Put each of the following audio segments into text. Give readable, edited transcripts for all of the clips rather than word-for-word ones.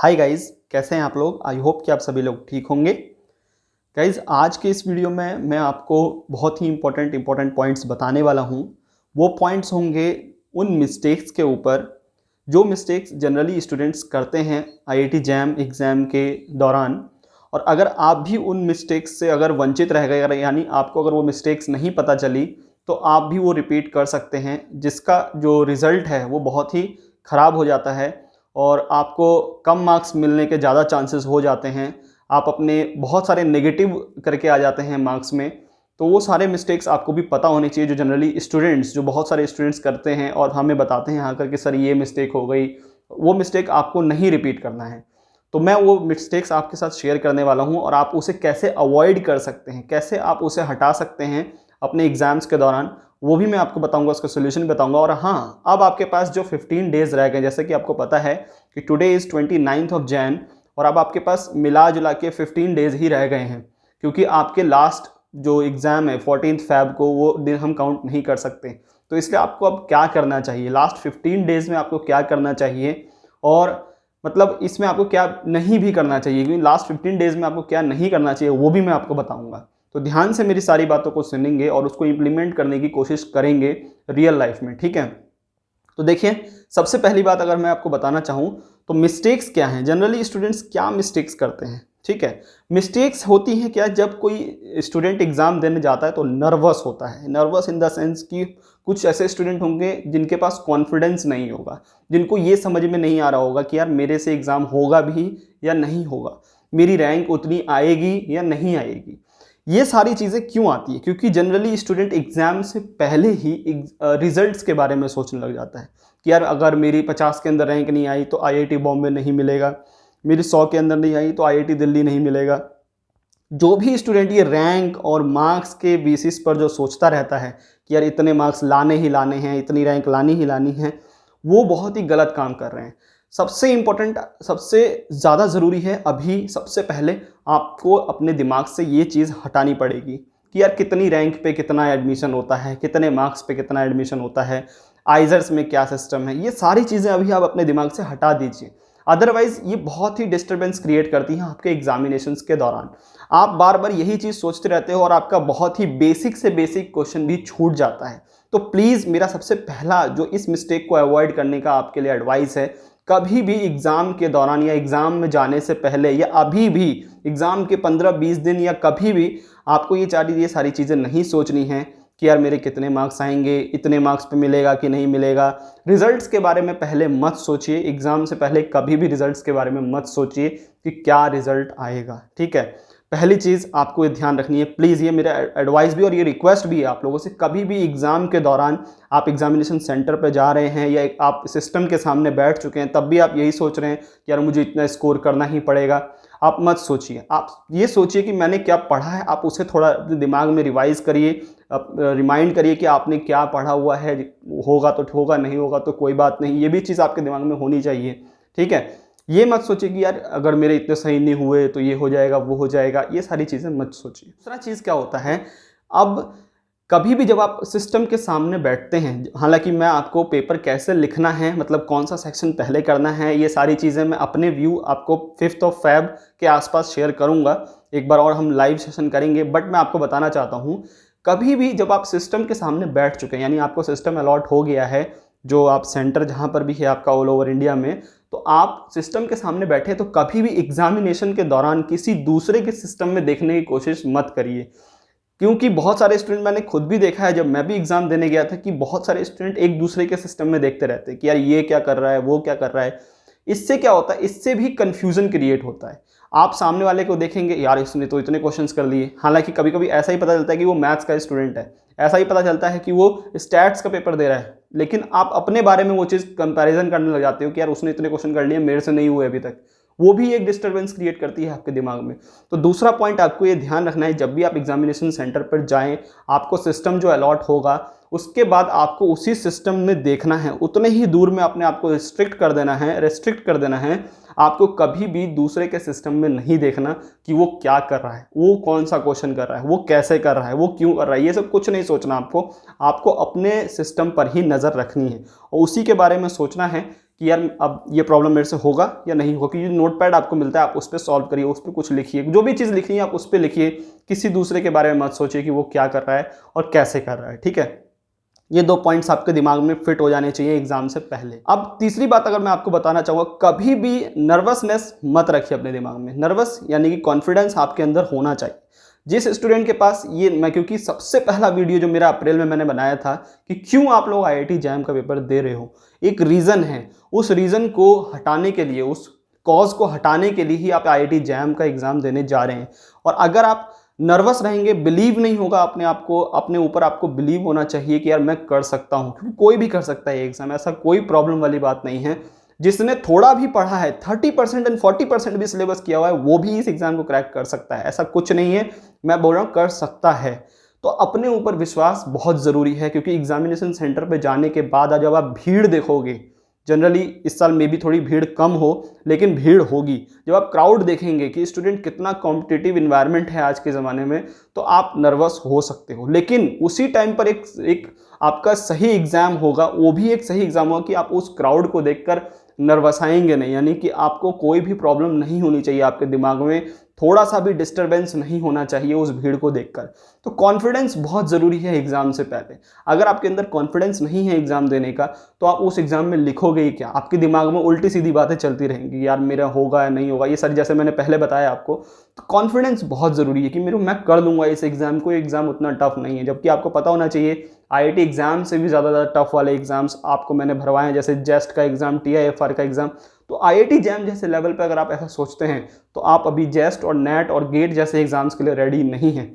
हाय guys, कैसे हैं आप लोग। आई होप कि आप सभी लोग ठीक होंगे। गाइज़, आज के इस वीडियो में मैं आपको बहुत ही इंपॉर्टेंट पॉइंट्स बताने वाला हूँ। वो पॉइंट्स होंगे उन मिस्टेक्स के ऊपर जो मिस्टेक्स जनरली स्टूडेंट्स करते हैं आईआईटी जैम एग्ज़ाम के दौरान। और अगर आप भी उन मिस्टेक्स से अगर वंचित रह गए, अगर यानी आपको अगर वो मिस्टेक्स नहीं पता चली, तो आप भी वो रिपीट कर सकते हैं, जिसका जो रिज़ल्ट है वो बहुत ही ख़राब हो जाता है और आपको कम मार्क्स मिलने के ज़्यादा चांसेस हो जाते हैं। आप अपने बहुत सारे नेगेटिव करके आ जाते हैं मार्क्स में। तो वो सारे मिस्टेक्स आपको भी पता होने चाहिए जो जनरली स्टूडेंट्स, जो बहुत सारे स्टूडेंट्स करते हैं और हमें बताते हैं आकर के सर ये मिस्टेक हो गई। वो मिस्टेक आपको नहीं रिपीट करना है। तो मैं वो मिस्टेक्स आपके साथ शेयर करने वाला हूँ और आप उसे कैसे अवॉइड कर सकते हैं, कैसे आप उसे हटा सकते हैं अपने एग्ज़ाम्स के दौरान, वो भी मैं आपको बताऊंगा, उसका सोल्यूशन बताऊंगा। और हाँ, अब आपके पास जो 15 डेज़ रह गए, जैसे कि आपको पता है कि today is 29th of Jain, और अब आपके पास मिला जुला के 15 डेज़ ही रह गए हैं, क्योंकि आपके लास्ट जो एग्ज़ाम है 14 फ़ेब को, वो दिन हम काउंट नहीं कर सकते। तो इसलिए आपको अब क्या करना चाहिए, लास्ट 15 डेज़ में आपको क्या करना चाहिए, और मतलब इसमें आपको क्या नहीं भी करना चाहिए, क्योंकि लास्ट 15 डेज़ में आपको क्या नहीं करना चाहिए वो भी मैं आपको बताऊंगा। तो ध्यान से मेरी सारी बातों को सुनेंगे और उसको इम्प्लीमेंट करने की कोशिश करेंगे रियल लाइफ में, ठीक है। तो देखिए, सबसे पहली बात अगर मैं आपको बताना चाहूँ तो मिस्टेक्स क्या हैं, जनरली स्टूडेंट्स क्या मिस्टेक्स करते हैं, ठीक है। मिस्टेक्स होती हैं क्या, जब कोई स्टूडेंट एग्ज़ाम देने जाता है तो नर्वस होता है। नर्वस इन द सेंस कि कुछ ऐसे स्टूडेंट होंगे जिनके पास कॉन्फिडेंस नहीं होगा, जिनको ये समझ में नहीं आ रहा होगा कि यार मेरे से एग्ज़ाम होगा भी या नहीं होगा, मेरी रैंक उतनी आएगी या नहीं आएगी। ये सारी चीज़ें क्यों आती है, क्योंकि जनरली स्टूडेंट एग्ज़ाम से पहले ही रिजल्ट्स के बारे में सोचने लग जाता है कि यार अगर मेरी 50 के अंदर रैंक नहीं आई तो आईआईटी बॉम्बे नहीं मिलेगा, मेरी 100 के अंदर नहीं आई तो आईआईटी दिल्ली नहीं मिलेगा। जो भी स्टूडेंट ये रैंक और मार्क्स के बेसिस पर जो सोचता रहता है कि यार इतने मार्क्स लाने ही लाने हैं, इतनी रैंक लानी ही लानी है, वो बहुत ही गलत काम कर रहे हैं। सबसे इम्पोर्टेंट, सबसे ज़्यादा ज़रूरी है अभी सबसे पहले आपको अपने दिमाग से ये चीज़ हटानी पड़ेगी कि यार कितनी रैंक पे कितना एडमिशन होता है, कितने मार्क्स पे कितना एडमिशन होता है, आइजर्स में क्या सिस्टम है। ये सारी चीज़ें अभी आप अपने दिमाग से हटा दीजिए, अदरवाइज़ ये बहुत ही डिस्टर्बेंस क्रिएट करती हैं आपके एग्जामिनेशंस के दौरान। आप बार बार यही चीज़ सोचते रहते हो और आपका बहुत ही बेसिक से बेसिक क्वेश्चन भी छूट जाता है। तो प्लीज़ मेरा सबसे पहला जो इस मिस्टेक को अवॉइड करने का आपके लिए एडवाइस है, कभी भी एग्ज़ाम के दौरान या एग्ज़ाम में जाने से पहले या अभी भी एग्ज़ाम के 15-20 दिन या कभी भी आपको ये सारी चीज़ें नहीं सोचनी हैं कि यार मेरे कितने मार्क्स आएंगे, इतने मार्क्स पे मिलेगा कि नहीं मिलेगा। रिज़ल्ट्स के बारे में पहले मत सोचिए, एग्ज़ाम से पहले कभी भी रिज़ल्ट्स के बारे में मत सोचिए कि क्या रिज़ल्ट आएगा, ठीक है। पहली चीज़ आपको ये ध्यान रखनी है, प्लीज़ ये मेरा एडवाइस भी और ये रिक्वेस्ट भी है आप लोगों से, कभी भी एग्ज़ाम के दौरान आप एग्जामिनेशन सेंटर पर जा रहे हैं या आप सिस्टम के सामने बैठ चुके हैं, तब भी आप यही सोच रहे हैं कि यार मुझे इतना स्कोर करना ही पड़ेगा, आप मत सोचिए। आप ये सोचिए कि मैंने क्या पढ़ा है, आप उसे थोड़ा अपने दिमाग में रिवाइज़ करिए, रिमाइंड करिए कि आपने क्या पढ़ा हुआ है। होगा तो होगा, नहीं होगा तो कोई बात नहीं, ये भी चीज़ आपके दिमाग में होनी चाहिए, ठीक है। ये मत सोचिए कि यार अगर मेरे इतने सही नहीं हुए तो ये हो जाएगा, वो हो जाएगा, ये सारी चीज़ें मत सोचिए। दूसरा चीज़ क्या होता है, अब कभी भी जब आप सिस्टम के सामने बैठते हैं, हालांकि मैं आपको पेपर कैसे लिखना है, मतलब कौन सा सेक्शन पहले करना है, ये सारी चीज़ें मैं अपने व्यू आपको 5 फ़ेब के आसपास शेयर करूंगा। एक बार और हम लाइव सेशन करेंगे, बट मैं आपको बताना चाहता हूँ, कभी भी जब आप सिस्टम के सामने बैठ चुके हैं, यानी आपको सिस्टम अलॉट हो गया है, जो आप सेंटर जहाँ पर भी है आपका ऑल ओवर इंडिया में, तो आप सिस्टम के सामने बैठे, तो कभी भी एग्जामिनेशन के दौरान किसी दूसरे के सिस्टम में देखने की कोशिश मत करिए। क्योंकि बहुत सारे स्टूडेंट, मैंने खुद भी देखा है जब मैं भी एग्ज़ाम देने गया था, कि बहुत सारे स्टूडेंट एक दूसरे के सिस्टम में देखते रहते हैं कि यार ये क्या कर रहा है, वो क्या कर रहा है। इससे क्या होता है, इससे भी कन्फ्यूज़न क्रिएट होता है। आप सामने वाले को देखेंगे, यार इसने तो इतने क्वेश्चंस कर लिए, हालांकि कभी कभी ऐसा ही पता चलता है कि वो मैथ्स का स्टूडेंट है, ऐसा ही पता चलता है कि वो स्टैट्स का पेपर दे रहा है, लेकिन आप अपने बारे में वो चीज़ कंपैरिजन करने लग जाते हो कि यार उसने इतने क्वेश्चन कर लिए, मेरे से नहीं हुए अभी तक। वो भी एक डिस्टर्बेंस क्रिएट करती है आपके दिमाग में। तो दूसरा पॉइंट आपको ये ध्यान रखना है, जब भी आप एग्जामिनेशन सेंटर पर जाएं, आपको सिस्टम जो अलॉट होगा उसके बाद आपको उसी सिस्टम में देखना है, उतने ही दूर में अपने आप को रेस्ट्रिक्ट कर देना है। आपको कभी भी दूसरे के सिस्टम में नहीं देखना कि वो क्या कर रहा है, वो कौन सा क्वेश्चन कर रहा है, वो कैसे कर रहा है, वो क्यों कर रहा है, ये सब कुछ नहीं सोचना। आपको अपने सिस्टम पर ही नज़र रखनी है और उसी के बारे में सोचना है कि यार अब ये प्रॉब्लम मेरे से होगा या नहीं होगा, क्योंकि नोटपैड आपको मिलता है, आप उस पर सॉल्व करिए, उस पर कुछ लिखिए, जो भी चीज़ लिखनी है आप उस पर लिखिए, किसी दूसरे के बारे में मत सोचिए कि वो क्या कर रहा है और कैसे कर रहा है, ठीक है। ये 2 पॉइंट्स आपके दिमाग में फिट हो जाने चाहिए एग्जाम से पहले। अब तीसरी बात अगर मैं आपको बताना चाहूँगा, कभी भी नर्वसनेस मत रखिए अपने दिमाग में। नर्वस यानी कि कॉन्फिडेंस आपके अंदर होना चाहिए। जिस स्टूडेंट के पास ये, मैं क्योंकि सबसे पहला वीडियो जो मेरा अप्रैल में मैंने बनाया था कि क्यों आप लोग IIT जैम का पेपर दे रहे हो, एक रीज़न है। उस रीज़न को हटाने के लिए, उस कॉज को हटाने के लिए ही आप IIT जैम का एग्ज़ाम देने जा रहे हैं। और अगर आप नर्वस रहेंगे, बिलीव नहीं होगा अपने आप को, अपने ऊपर आपको बिलीव होना चाहिए कि यार मैं कर सकता हूँ, क्योंकि कोई भी कर सकता है ये एग्ज़ाम, ऐसा कोई प्रॉब्लम वाली बात नहीं है। जिसने थोड़ा भी पढ़ा है, 30% एंड 40% भी सिलेबस किया हुआ है, वो भी इस एग्ज़ाम को क्रैक कर सकता है, ऐसा कुछ नहीं है। मैं बोल रहा हूँ कर सकता है। तो अपने ऊपर विश्वास बहुत ज़रूरी है, क्योंकि एग्जामिनेशन सेंटर पे जाने के बाद जब आप भीड़ देखोगे, जनरली इस साल में भी थोड़ी भीड़ कम हो, लेकिन भीड़ होगी। जब आप क्राउड देखेंगे कि स्टूडेंट कितना कॉम्पिटिटिव इन्वायरमेंट है आज के ज़माने में, तो आप नर्वस हो सकते हो। लेकिन उसी टाइम पर एक आपका सही एग्ज़ाम होगा, वो भी एक सही एग्ज़ाम होगा कि आप उस क्राउड को देखकर नर्वस आएंगे नहीं, यानी कि आपको कोई भी प्रॉब्लम नहीं होनी चाहिए, आपके दिमाग में थोड़ा सा भी डिस्टरबेंस नहीं होना चाहिए उस भीड़ को देखकर। तो कॉन्फिडेंस बहुत ज़रूरी है एग्ज़ाम से पहले। अगर आपके अंदर कॉन्फिडेंस नहीं है एग्ज़ाम देने का, तो आप उस एग्ज़ाम में लिखोगे ही क्या? आपके दिमाग में उल्टी सीधी बातें चलती रहेंगी, यार मेरा होगा या नहीं होगा, ये सारी, जैसे मैंने पहले बताया आपको। तो कॉन्फिडेंस बहुत ज़रूरी है कि मैं कर लूँगा इस एग्ज़ाम को, एग्ज़ाम उतना टफ नहीं है। जबकि आपको पता होना चाहिए IIT एग्ज़ाम से भी ज़्यादा टफ वाले एग्ज़ाम्स आपको मैंने भरवाए हैं, जैसे जेस्ट का एग्ज़ाम, TIFR का एग्ज़ाम। तो IIT जैम जैसे लेवल पे अगर आप ऐसा सोचते हैं, तो आप अभी जेस्ट और नेट और गेट जैसे एग्ज़ाम्स के लिए रेडी नहीं हैं,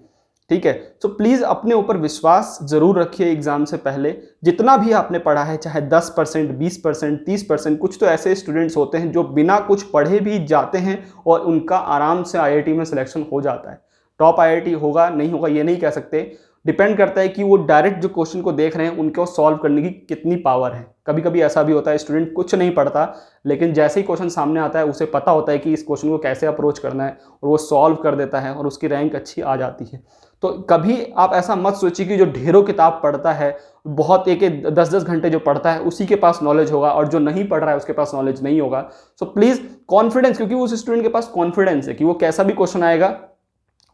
ठीक है। तो प्लीज़ अपने ऊपर विश्वास ज़रूर रखिए एग्ज़ाम से पहले। जितना भी आपने पढ़ा है, चाहे 10%, 20%, 30%, कुछ तो ऐसे स्टूडेंट्स होते हैं जो बिना कुछ पढ़े भी जाते हैं और उनका आराम से IIT में सिलेक्शन हो जाता है। टॉप IIT होगा नहीं होगा ये नहीं कह सकते, डिपेंड करता है कि वो डायरेक्ट जो क्वेश्चन को देख रहे हैं उनको सॉल्व करने की कितनी पावर है। कभी कभी ऐसा भी होता है स्टूडेंट कुछ नहीं पढ़ता, लेकिन जैसे ही क्वेश्चन सामने आता है उसे पता होता है कि इस क्वेश्चन को कैसे अप्रोच करना है, और वो सॉल्व कर देता है और उसकी रैंक अच्छी आ जाती है। तो कभी आप ऐसा मत सोचिए कि जो ढेरों किताब पढ़ता है, बहुत एक 10-10 घंटे जो पढ़ता है उसी के पास नॉलेज होगा, और जो नहीं पढ़ रहा है उसके पास नॉलेज नहीं होगा। सो प्लीज़ कॉन्फिडेंस, क्योंकि उस स्टूडेंट के पास कॉन्फिडेंस है कि वो कैसा भी क्वेश्चन आएगा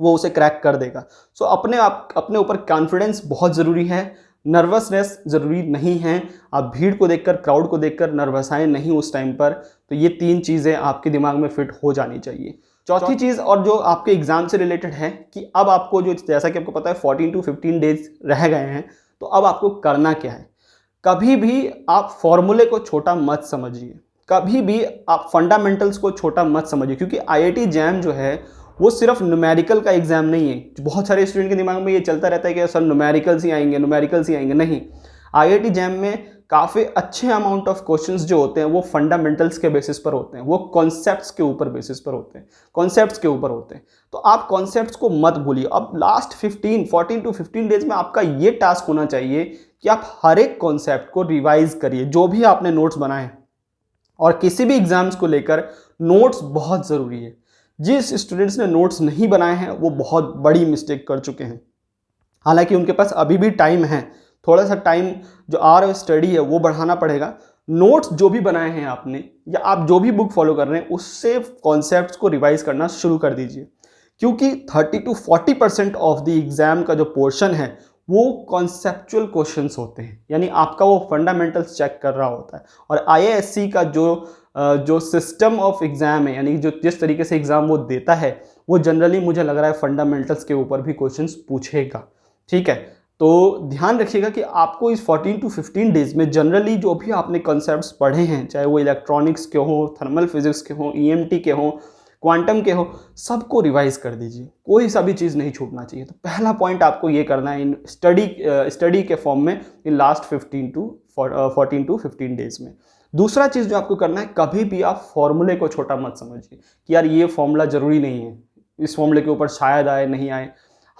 वो उसे क्रैक कर देगा। सो अपने ऊपर कॉन्फिडेंस बहुत ज़रूरी है, नर्वसनेस ज़रूरी नहीं है। आप भीड़ को देखकर, क्राउड को देखकर नर्वस आए नहीं उस टाइम पर। तो ये 3 चीज़ें आपके दिमाग में फिट हो जानी चाहिए। चौथी चीज़, और जो आपके एग्ज़ाम से रिलेटेड है, कि अब आपको जो, जैसा कि आपको पता है 14 to 15 डेज रह गए हैं, तो अब आपको करना क्या है। कभी भी आप फॉर्मूले को छोटा मत समझिए, कभी भी आप फंडामेंटल्स को छोटा मत समझिए, क्योंकि IIT जैम जो है वो सिर्फ न्यूमेरिकल का एग्जाम नहीं है। बहुत सारे स्टूडेंट के दिमाग में ये चलता रहता है कि सर न्यूमेरिकल्स ही आएंगे, न्यूमेरिकल्स ही आएंगे। नहीं, IIT जैम में काफ़ी अच्छे अमाउंट ऑफ क्वेश्चंस जो होते हैं वो फंडामेंटल्स के बेसिस पर होते हैं, वो कॉन्सेप्ट्स के ऊपर बेसिस पर होते हैं, कॉन्सेप्ट्स के ऊपर होते हैं। तो आप कॉन्सेप्ट्स को मत भूलिए। अब लास्ट 14 to 15 डेज में आपका ये टास्क होना चाहिए कि आप हर एक कॉन्सेप्ट को रिवाइज करिए, जो भी आपने नोट्स बनाए। और किसी भी एग्जाम्स को लेकर नोट्स बहुत ज़रूरी है। जिस स्टूडेंट्स ने नोट्स नहीं बनाए हैं वो बहुत बड़ी मिस्टेक कर चुके हैं। हालांकि उनके पास अभी भी टाइम है, थोड़ा सा टाइम जो आवर स्टडी है वो बढ़ाना पड़ेगा। नोट्स जो भी बनाए हैं आपने, या आप जो भी बुक फॉलो कर रहे हैं, उससे कॉन्सेप्ट्स को रिवाइज करना शुरू कर दीजिए, क्योंकि 30 to 40% ऑफ द एग्जाम का जो पोर्शन है वो कॉन्सेप्चुअल क्वेश्चंस होते हैं, यानी आपका वो फंडामेंटल्स चेक कर रहा होता है। और IISc का जो सिस्टम ऑफ एग्ज़ाम है, यानी जो जिस तरीके से एग्ज़ाम वो देता है, वो जनरली मुझे लग रहा है फंडामेंटल्स के ऊपर भी क्वेश्चंस पूछेगा, ठीक है। तो ध्यान रखिएगा कि आपको इस 14 to 15 डेज में जनरली जो भी आपने कॉन्सेप्ट्स पढ़े हैं, चाहे वो इलेक्ट्रॉनिक्स के हों, थर्मल फिजिक्स के हों, EMT के हों, क्वांटम के हो, सबको रिवाइज कर दीजिए, कोई सा भी चीज़ नहीं छूटना चाहिए। तो पहला पॉइंट आपको ये करना है इन स्टडी के फॉर्म में, इन लास्ट 14 to 15 डेज में। दूसरा चीज़ जो आपको करना है, कभी भी आप फॉर्मूले को छोटा मत समझिए कि यार ये फॉर्मूला ज़रूरी नहीं है, इस फॉर्मूले के ऊपर शायद आए नहीं आए।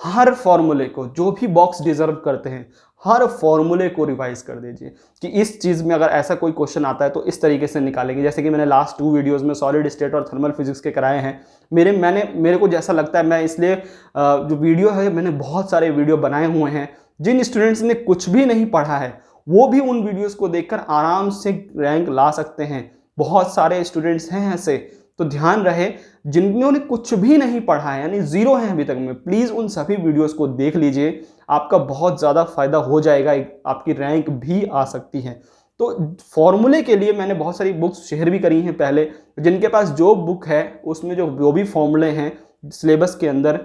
हर फॉर्मूले को, जो भी बॉक्स डिजर्व करते हैं, हर फॉर्मूले को रिवाइज कर दीजिए कि इस चीज़ में अगर ऐसा कोई क्वेश्चन आता है तो इस तरीके से निकालेंगे। जैसे कि मैंने लास्ट 2 वीडियोस में सॉलिड स्टेट और थर्मल फिजिक्स के कराए हैं। मेरे को जैसा लगता है, मैं इसलिए जो वीडियो है, मैंने बहुत सारे वीडियो बनाए हुए हैं। जिन स्टूडेंट्स ने कुछ भी नहीं पढ़ा है वो भी उन वीडियोस को देखकर आराम से रैंक ला सकते हैं। बहुत सारे स्टूडेंट्स हैं ऐसे, तो ध्यान रहे जिन्होंने कुछ भी नहीं पढ़ा है यानी जीरो है अभी तक में, प्लीज़ उन सभी वीडियोस को देख लीजिए, आपका बहुत ज़्यादा फायदा हो जाएगा, आपकी रैंक भी आ सकती है। तो फॉर्मूले के लिए मैंने बहुत सारी बुक्स शेयर भी करी हैं पहले, जिनके पास जो बुक है उसमें जो भी फॉर्मूले हैं सिलेबस के अंदर,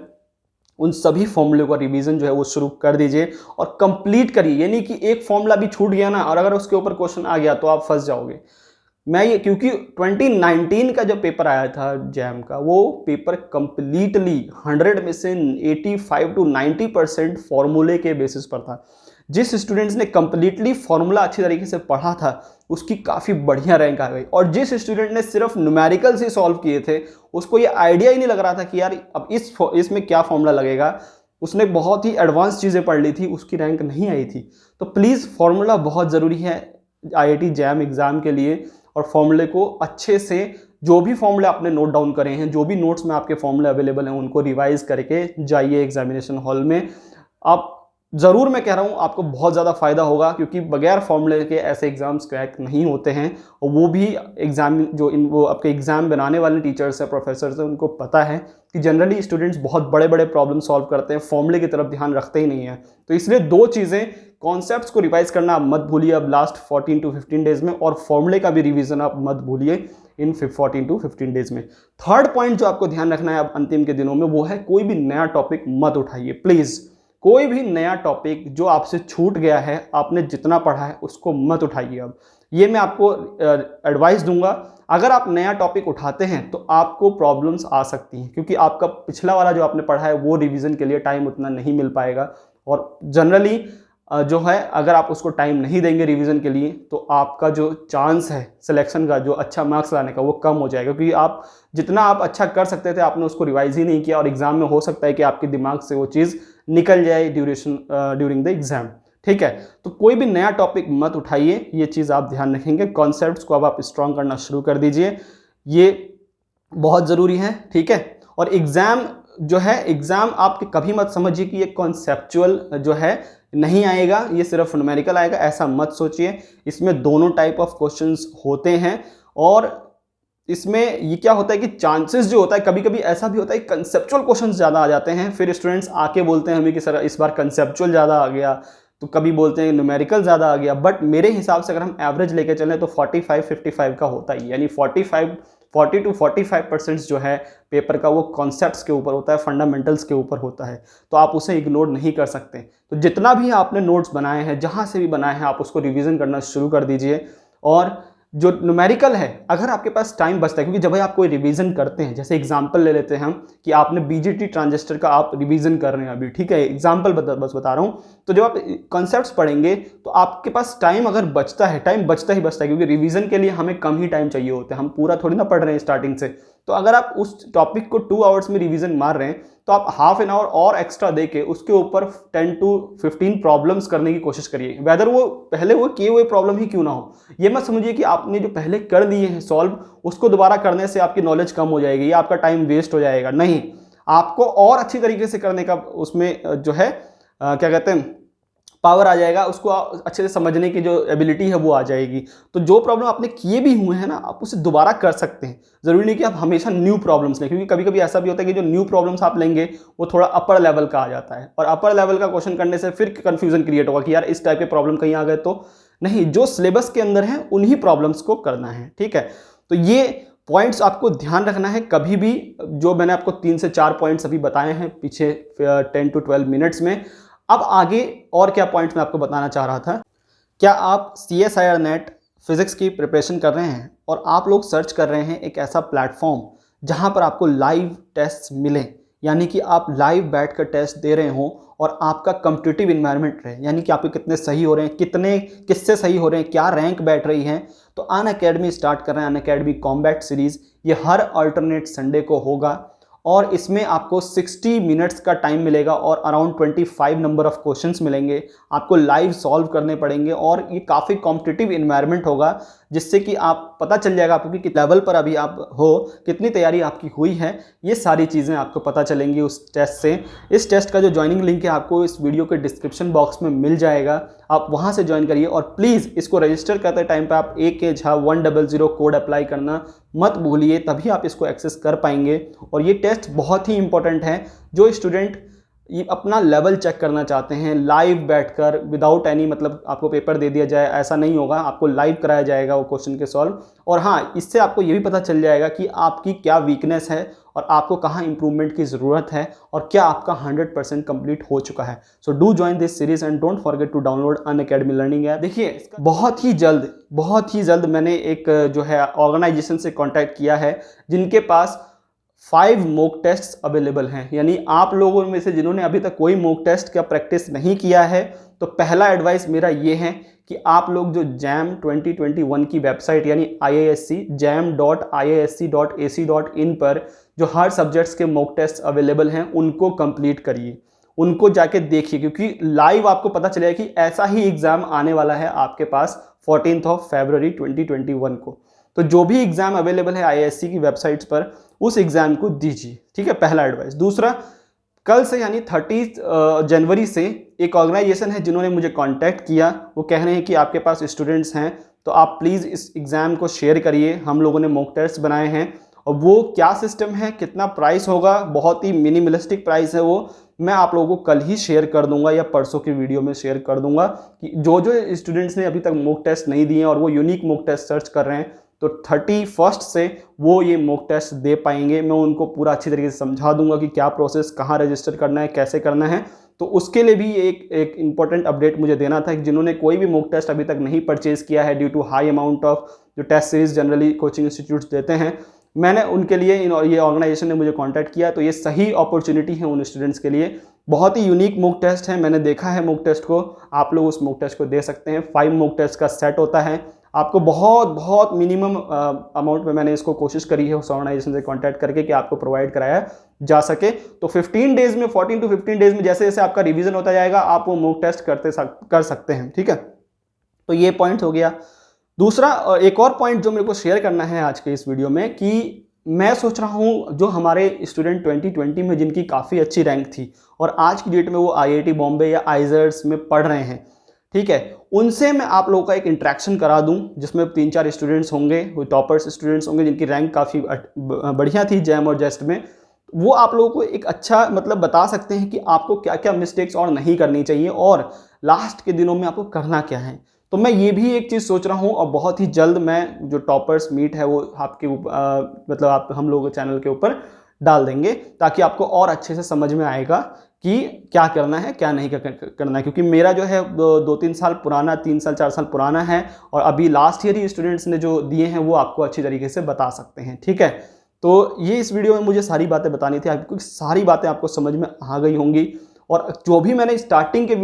उन सभी फॉर्मूले का रिवीजन जो है वो शुरू कर दीजिए और कंप्लीट करिए। यानी कि एक फॉर्मूला भी छूट गया ना और अगर उसके ऊपर क्वेश्चन आ गया तो आप फंस जाओगे। मैं ये क्योंकि 2019 का जो पेपर आया था जैम का, वो पेपर कंप्लीटली 100 में से 85 to 90% फॉर्मूले के बेसिस पर था। जिस स्टूडेंट्स ने कंप्लीटली फॉर्मूला अच्छी तरीके से पढ़ा था उसकी काफ़ी बढ़िया रैंक आ गई, और जिस स्टूडेंट ने सिर्फ न्यूमेरिकल्स ही सॉल्व किए थे उसको ये आइडिया ही नहीं लग रहा था कि यार अब इसमें क्या फॉर्मूला लगेगा, उसने बहुत ही एडवांस चीज़ें पढ़ ली थी, उसकी रैंक नहीं आई थी। तो प्लीज़ फॉर्मूला बहुत ज़रूरी है IIT जैम एग्ज़ाम के लिए, और फॉर्मूले को अच्छे से, जो भी फॉर्मूले आपने नोट डाउन करे हैं, जो भी नोट्स में आपके फॉर्मूले अवेलेबल हैं, उनको रिवाइज करके जाइए एग्जामिनेशन हॉल में। आप ज़रूर, मैं कह रहा हूँ आपको बहुत ज़्यादा फ़ायदा होगा, क्योंकि बगैर फॉर्मूले के ऐसे एग्ज़ाम्स क्रैक नहीं होते हैं, और वो भी एग्ज़ाम वो आपके एग्ज़ाम बनाने वाले टीचर्स हैं, प्रोफेसर्स हैं, उनको पता है कि जनरली स्टूडेंट्स बहुत बड़े बड़े प्रॉब्लम सॉल्व करते हैं, फॉर्मूले की तरफ ध्यान रखते ही नहीं है। तो इसलिए दो चीज़ें, कॉन्सेप्ट्स को रिवाइज करना आप मत भूलिए अब लास्ट 14 to 15 डेज में, और फॉर्मूले का भी रिवीजन आप मत भूलिए इन 14 to 15 डेज में। थर्ड पॉइंट जो आपको ध्यान रखना है अब अंतिम के दिनों में, वो है कोई भी नया टॉपिक मत उठाइए प्लीज़। कोई भी नया टॉपिक जो आपसे छूट गया है, आपने जितना पढ़ा है उसको मत उठाइए। अब ये मैं आपको एडवाइस दूंगा। अगर आप नया टॉपिक उठाते हैं तो आपको प्रॉब्लम्स आ सकती हैं, क्योंकि आपका पिछला वाला जो आपने पढ़ा है वो रिवीजन के लिए टाइम उतना नहीं मिल पाएगा, और जनरली जो है अगर आप उसको टाइम नहीं देंगे रिवीजन के लिए तो आपका जो चांस है सिलेक्शन का, जो अच्छा मार्क्स लाने का, वो कम हो जाएगा, क्योंकि आप जितना आप अच्छा कर सकते थे आपने उसको रिवाइज ही नहीं किया, और एग्जाम में हो सकता है कि आपके दिमाग से वो चीज़ निकल जाए ड्यूरिंग द एग्जाम। ठीक है, तो कोई भी नया टॉपिक मत उठाइए, ये चीज़ आप ध्यान रखेंगे। कॉन्सेप्ट्स को अब आप स्ट्रॉन्ग करना शुरू कर दीजिए, ये बहुत ज़रूरी है। ठीक है, और एग्ज़ाम जो है, एग्ज़ाम आप कभी मत समझिए कि ये कॉन्सेप्चुअल जो है नहीं आएगा, ये सिर्फ न्यूमेरिकल आएगा, ऐसा मत सोचिए। इसमें दोनों टाइप ऑफ क्वेश्चंस होते हैं, और इसमें ये क्या होता है कि चांसेस जो होता है, कभी कभी ऐसा भी होता है कंसेप्चुअल क्वेश्चंस ज़्यादा आ जाते हैं, फिर स्टूडेंट्स आके बोलते हैं हमें कि सर इस बार कंसेप्चुअल ज़्यादा आ गया, तो कभी बोलते हैं न्यूमेरिकल ज़्यादा आ गया। बट मेरे हिसाब से अगर हम एवरेज लेके चलें तो 45-55 का होता ही, यानी 40 to 45% जो है पेपर का वो कॉन्सेप्ट्स के ऊपर होता है, फंडामेंटल्स के ऊपर होता है, तो आप उसे इग्नोर नहीं कर सकते। तो जितना भी आपने नोट्स बनाए हैं, जहाँ से भी बनाए हैं, आप उसको रिवीजन करना शुरू कर दीजिए। और जो न्यूमेरिकल है, अगर आपके पास टाइम बचता है, क्योंकि जब आप कोई रिवीजन करते हैं, जैसे एग्जांपल ले लेते हैं हम कि आपने बीजेटी ट्रांजिस्टर का आप रिवीजन कर रहे हैं अभी, ठीक है, एग्जांपल बस बता रहा हूँ, तो जब आप कॉन्सेप्ट्स पढ़ेंगे तो आपके पास टाइम अगर बचता है, टाइम बचता ही बचता है, क्योंकि रिवीजन के लिए हमें कम ही टाइम चाहिए होता है, हम पूरा थोड़ी ना पढ़ रहे हैं स्टार्टिंग से। तो अगर आप उस टॉपिक को 2 आवर्स में रिवीजन मार रहे हैं तो आप हाफ एन आवर और एक्स्ट्रा देके उसके ऊपर 10 to 15 प्रॉब्लम्स करने की कोशिश करिए, वेदर वो पहले वो किए हुए प्रॉब्लम ही क्यों ना हो। ये मत समझिए कि आपने जो पहले कर दिए हैं सॉल्व, उसको दोबारा करने से आपकी नॉलेज कम हो जाएगी या आपका टाइम वेस्ट हो जाएगा। नहीं, आपको और अच्छी तरीके से करने का उसमें जो है क्या कहते हैं, पावर आ जाएगा, उसको अच्छे से समझने की जो एबिलिटी है वो आ जाएगी। तो जो प्रॉब्लम आपने किए भी हुए हैं ना, आप उसे दोबारा कर सकते हैं। ज़रूरी नहीं कि आप हमेशा न्यू प्रॉब्लम्स लें, क्योंकि कभी कभी ऐसा भी होता है कि जो न्यू प्रॉब्लम्स आप लेंगे वो थोड़ा अपर लेवल का आ जाता है, और अपर लेवल का क्वेश्चन करने से फिर कन्फ्यूजन क्रिएट होगा कि यार इस टाइप के प्रॉब्लम कहीं आ गए। तो नहीं, जो सिलेबस के अंदर है उन्हीं प्रॉब्लम्स को करना है। ठीक है, तो ये पॉइंट्स आपको ध्यान रखना है कभी भी। जो मैंने आपको 3 से 4 पॉइंट्स अभी बताए हैं पीछे 10 to 12 मिनट्स में। अब आगे और क्या पॉइंट्स मैं आपको बताना चाह रहा था, क्या आप CSIR नेट फिजिक्स की प्रिपरेशन कर रहे हैं और आप लोग सर्च कर रहे हैं एक ऐसा प्लेटफॉर्म जहां पर आपको लाइव टेस्ट मिले, यानी कि आप लाइव बैठ कर टेस्ट दे रहे हो और आपका कॉम्पिटिटिव इन्वायरमेंट रहे, यानी कि आपके कितने सही हो रहे हैं, कितने किससे सही हो रहे हैं, क्या रैंक बैठ रही है, तो अनअकैडमी स्टार्ट कर रहे हैं। अनअकैडमी कॉम्बैट सीरीज़ ये हर अल्टरनेट संडे को होगा, और इसमें आपको 60 मिनट्स का टाइम मिलेगा और अराउंड 25 नंबर ऑफ क्वेश्चंस मिलेंगे, आपको लाइव सॉल्व करने पड़ेंगे, और ये काफ़ी कॉम्पिटिटिव इन्वायरमेंट होगा, जिससे कि आप पता चल जाएगा आपको कि किस लेवल पर अभी आप हो, कितनी तैयारी आपकी हुई है। ये सारी चीज़ें आपको पता चलेंगी उस टेस्ट से। इस टेस्ट का जो ज्वाइनिंग लिंक है आपको इस वीडियो के डिस्क्रिप्शन बॉक्स में मिल जाएगा। आप वहाँ से ज्वाइन करिए। और प्लीज़ इसको रजिस्टर करते टाइम पे आप AKJHA100 कोड अप्लाई करना मत भूलिए, तभी आप इसको एक्सेस कर पाएंगे। और ये टेस्ट बहुत ही इंपॉर्टेंट है। जो स्टूडेंट ये अपना लेवल चेक करना चाहते हैं लाइव बैठकर, विदाउट एनी मतलब आपको पेपर दे दिया जाए ऐसा नहीं होगा, आपको लाइव कराया जाएगा वो क्वेश्चन के सॉल्व। और हाँ, इससे आपको ये भी पता चल जाएगा कि आपकी क्या वीकनेस है और आपको कहाँ इंप्रूवमेंट की ज़रूरत है और क्या आपका 100% कंप्लीट हो चुका है। So do join this series and don't forget to download Unacademy learning app. देखिए बहुत ही जल्द मैंने एक जो है ऑर्गेनाइजेशन से कॉन्टैक्ट किया है जिनके पास 5 मॉक टेस्ट अवेलेबल हैं। यानी आप लोगों में से जिन्होंने अभी तक कोई मॉक टेस्ट का प्रैक्टिस नहीं किया है, तो पहला एडवाइस मेरा ये है कि आप लोग जो जैम 2021 की वेबसाइट यानी IISc jam.iisc.ac.in पर जो हर सब्जेक्ट्स के मॉक टेस्ट अवेलेबल हैं उनको कंप्लीट करिए, उनको जाके देखिए, क्योंकि लाइव आपको पता चलेगा कि ऐसा ही एग्ज़ाम आने वाला है आपके पास 14 फरवरी 2021 को। तो जो भी एग्ज़ाम अवेलेबल है IISc की वेबसाइट्स पर उस एग्ज़ाम को दीजिए, ठीक है, पहला एडवाइस। दूसरा, कल से यानी 30 जनवरी से एक ऑर्गेनाइजेशन है जिन्होंने मुझे कांटेक्ट किया, वो कह रहे हैं कि आपके पास स्टूडेंट्स हैं तो आप प्लीज़ इस एग्ज़ाम को शेयर करिए, हम लोगों ने मॉक टेस्ट बनाए हैं। और वो क्या सिस्टम है, कितना प्राइस होगा, बहुत ही मिनिमलिस्टिक प्राइस है, वो मैं आप लोगों को कल ही शेयर कर दूंगा या परसों की वीडियो में शेयर कर दूंगा कि जो स्टूडेंट्स ने अभी तक मॉक टेस्ट नहीं दिए और वो यूनिक मॉक टेस्ट सर्च कर रहे हैं, तो 31 से वो ये मॉक टेस्ट दे पाएंगे। मैं उनको पूरा अच्छी तरीके से समझा दूंगा कि क्या प्रोसेस, कहाँ रजिस्टर करना है, कैसे करना है। तो उसके लिए भी एक इम्पॉर्टेंट अपडेट मुझे देना था कि जिन्होंने कोई भी मॉक टेस्ट अभी तक नहीं परचेज किया है due to high amount of जो test series generally coaching institutes देते हैं, मैंने उनके लिए ये ऑर्गेनाइजेशन ने मुझे कांटेक्ट किया। तो ये सही अपॉर्चुनिटी है उन स्टूडेंट्स के लिए। बहुत ही यूनिक मॉक टेस्ट है, मैंने देखा है मॉक टेस्ट को, आप लोग उस मॉक टेस्ट को दे सकते हैं। 5 मॉक टेस्ट का सेट होता है, आपको बहुत मिनिमम अमाउंट में मैंने इसको कोशिश करी है उस ऑर्गेनाइजेशन से कांटेक्ट करके कि आपको प्रोवाइड कराया जा सके। तो 15 डेज में, 14 to 15 डेज में जैसे जैसे आपका रिवीजन होता जाएगा आप वो मॉक टेस्ट कर सकते हैं, ठीक है। तो ये पॉइंट हो गया। दूसरा, एक और पॉइंट जो मेरे को शेयर करना है आज के इस वीडियो में, कि मैं सोच रहा हूँ जो हमारे स्टूडेंट 2020 में जिनकी काफ़ी अच्छी रैंक थी और आज की डेट में वो IIT बॉम्बे या आइजर्स में पढ़ रहे हैं, ठीक है, उनसे मैं आप लोगों का एक इंटरेक्शन करा दूं जिसमें 3-4 स्टूडेंट्स होंगे, वो टॉपर्स स्टूडेंट्स होंगे जिनकी रैंक काफ़ी बढ़िया थी जैम और जेस्ट में। वो आप लोगों को एक अच्छा मतलब बता सकते हैं कि आपको क्या क्या मिस्टेक्स और नहीं करनी चाहिए और लास्ट के दिनों में आपको करना क्या है। तो मैं ये भी एक चीज़ सोच रहा हूँ और बहुत ही जल्द मैं जो टॉपर्स मीट है वो आपके मतलब आप हम लोगों के चैनल के ऊपर डाल देंगे, ताकि आपको और अच्छे से समझ में आएगा कि क्या करना है क्या नहीं करना है। क्योंकि मेरा जो है 2-3 साल पुराना, 3 साल 4 साल पुराना है और अभी लास्ट ईयर ही स्टूडेंट्स ने जो दिए हैं वो आपको अच्छी तरीके से बता सकते हैं, ठीक है। तो ये इस वीडियो में मुझे सारी बातें बतानी थी आपको, सारी बातें आपको समझ में आ गई होंगी। और जो भी मैंने स्टार्टिंग के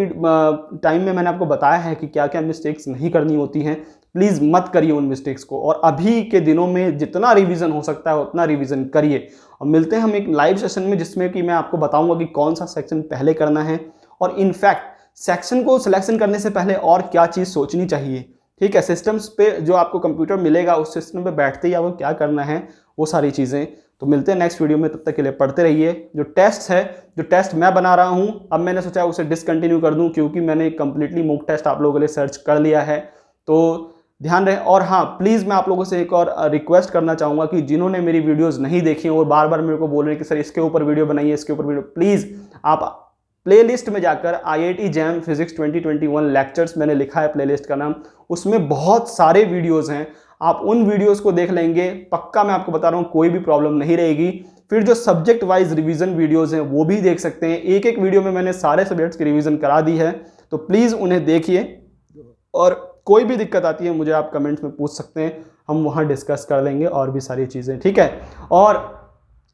टाइम में मैंने आपको बताया है कि क्या क्या मिस्टेक्स नहीं करनी होती हैं, प्लीज़ मत करिए उन मिस्टेक्स को। और अभी के दिनों में जितना रिवीजन हो सकता है उतना रिवीजन करिए। और मिलते हैं हम एक लाइव सेशन में जिसमें कि मैं आपको बताऊंगा कि कौन सा सेक्शन पहले करना है और इनफैक्ट सेक्शन को सिलेक्शन करने से पहले और क्या चीज़ सोचनी चाहिए, ठीक है। सिस्टम्स पे जो आपको कंप्यूटर मिलेगा उस सिस्टम पे बैठते ही आपको क्या करना है, वो सारी चीज़ें। तो मिलते हैं नेक्स्ट वीडियो में, तब तक के लिए पढ़ते रहिए। जो टेस्ट मैं बना रहा हूँ, अब मैंने सोचा उसे डिसकंटिन्यू कर दूँ क्योंकि मैंने कंप्लीटली मॉक टेस्ट आप लोगों के लिए सर्च कर लिया है। तो ध्यान रहे। और हाँ, प्लीज़ मैं आप लोगों से एक और रिक्वेस्ट करना चाहूँगा कि जिन्होंने मेरी वीडियोज़ नहीं देखी और बार बार मेरे को बोल रहे हैं कि सर इसके ऊपर वीडियो बनाइए, इसके ऊपर वीडियो, प्लीज़ आप प्लेलिस्ट में जाकर IIT जैम फिजिक्स 2021 लेक्चर्स मैंने लिखा है प्लेलिस्ट का नाम, उसमें बहुत सारे वीडियोज़ हैं, आप उन वीडियोस को देख लेंगे, पक्का मैं आपको बता रहा हूँ कोई भी प्रॉब्लम नहीं रहेगी। फिर जो सब्जेक्ट वाइज रिवीजन वीडियोस हैं वो भी देख सकते हैं, एक एक वीडियो में मैंने सारे सब्जेक्ट्स की रिवीजन करा दी है। तो प्लीज़ उन्हें देखिए और कोई भी दिक्कत आती है मुझे आप कमेंट्स में पूछ सकते हैं, हम वहाँ डिस्कस कर लेंगे और भी सारी चीज़ें, ठीक है। और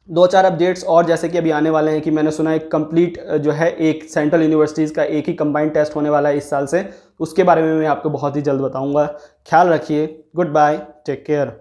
2-4 अपडेट्स और जैसे कि अभी आने वाले हैं कि मैंने सुना है कंप्लीट जो है एक सेंट्रल यूनिवर्सिटीज़ का एक ही कंबाइंड टेस्ट होने वाला है इस साल से, उसके बारे में मैं आपको बहुत ही जल्द बताऊंगा। ख्याल रखिए, गुड बाय, टेक केयर।